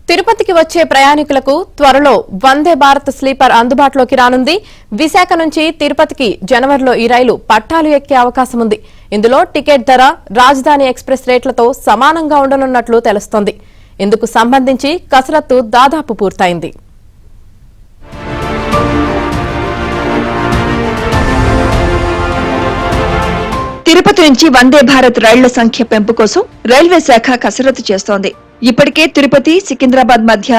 తిరుపతికి వచ్చే ప్రయాణికులకు త్వరలో వందే భారత్ స్లీపర్ అందుబాటులోకి రానుంది. విశాఖ నుంచి తిరుపతికి జనవరిలో ఈ రైలు పట్టాలు ఎక్కే అవకాశం ఉంది. ఇందులో టికెట్ ధర రాజధాని ఎక్స్ప్రెస్ రేట్లతో సమానంగా ఉండనున్నట్లు తెలుస్తోంది. ఇందుకు సంబంధించి కసరత్తు దాదాపు పూర్తయింది. తిరుపతి నుంచి వందే భారత్ రైళ్ల సంఖ్య పెంపు కోసం రైల్వే శాఖ కసరత్తు చేస్తోంది. ఇప్పటికే తిరుపతి సికింద్రాబాద్ మధ్య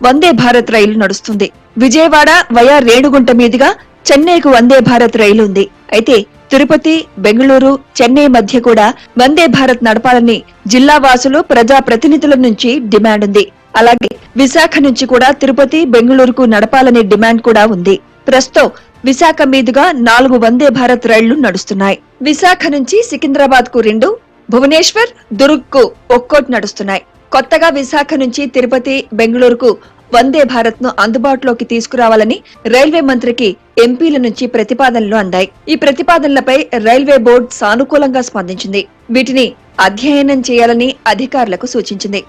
వందే భారత్ రైలు నడుస్తుంది. విజయవాడ వయా రేణుగుంట మీదుగా చెన్నైకు వందే భారత్ రైలు ఉంది. అయితే తిరుపతి, బెంగళూరు, చెన్నై మధ్య కూడా వందే భారత్ నడపాలని జిల్లా వాసులు, ప్రజా ప్రతినిధుల నుంచి డిమాండ్ ఉంది. అలాగే విశాఖ నుంచి కూడా తిరుపతి, బెంగళూరుకు నడపాలనే డిమాండ్ కూడా ఉంది. ప్రస్తుతం విశాఖ మీదుగా 4 వందే భారత్ రైళ్లు నడుస్తున్నాయి. విశాఖ నుంచి సికింద్రాబాద్ కు 2, భువనేశ్వర్, దుర్గ్ కు ఒక్కోటి నడుస్తున్నాయి. కొత్తగా విశాఖ నుంచి తిరుపతి, బెంగళూరుకు వందే భారత్ ను అందుబాటులోకి తీసుకురావాలని రైల్వే మంత్రికి ఎంపీల నుంచి ప్రతిపాదనలు అందాయి. ఈ ప్రతిపాదనలపై రైల్వే బోర్డు సానుకూలంగా స్పందించింది. వీటిని అధ్యయనం చేయాలని అధికారులకు సూచించింది.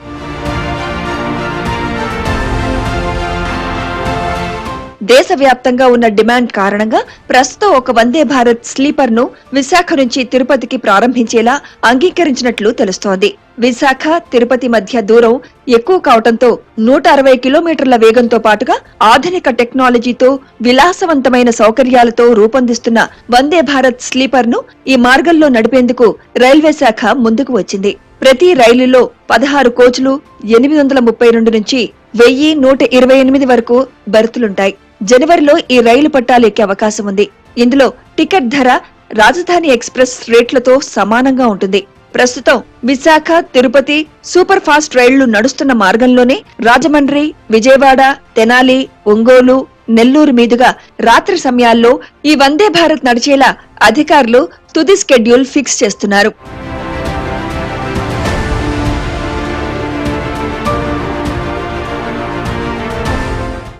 దేశవ్యాప్తంగా ఉన్న డిమాండ్ కారణంగా ప్రస్తుతం ఒక వందే భారత్ స్లీపర్ ను విశాఖ నుంచి తిరుపతికి ప్రారంభించేలా అంగీకరించినట్లు తెలుస్తోంది. విశాఖ, తిరుపతి మధ్య దూరం ఎక్కువ కావడంతో 160 కిలోమీటర్ల వేగంతో పాటుగా ఆధునిక టెక్నాలజీతో, విలాసవంతమైన సౌకర్యాలతో రూపొందిస్తున్న వందే భారత్ స్లీపర్ ను ఈ మార్గంలో నడిపేందుకు రైల్వే శాఖ ముందుకు వచ్చింది. ప్రతి రైలులో 16 కోచ్లు, 832 నుంచి 1128 వరకు బెర్తులుంటాయి. జనవరిలో ఈ రైలు పట్టాలు ఎక్కే అవకాశం ఉంది. ఇందులో టికెట్ ధర రాజధాని ఎక్స్ప్రెస్ రేట్లతో సమానంగా ఉంటుంది. ప్రస్తుతం విశాఖ, తిరుపతి సూపర్ ఫాస్ట్ రైళ్లు నడుస్తున్న మార్గంలోనే రాజమండ్రి, విజయవాడ, తెనాలి, ఒంగోలు, నెల్లూరు మీదుగా రాత్రి సమయాల్లో ఈ వందే భారత్ నడిచేలా అధికారులు తుది స్కెడ్యూల్ ఫిక్స్ చేస్తున్నారు.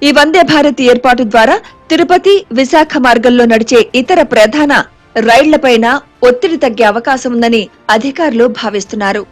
ఈ వందే భారత్ ఏర్పాటు ద్వారా తిరుపతి, విశాఖ మార్గంలో నడిచే ఇతర ప్రధాన రైళ్లపైన ఒత్తిడి తగ్గే అవకాశం ఉందని అధికారులు భావిస్తున్నారు.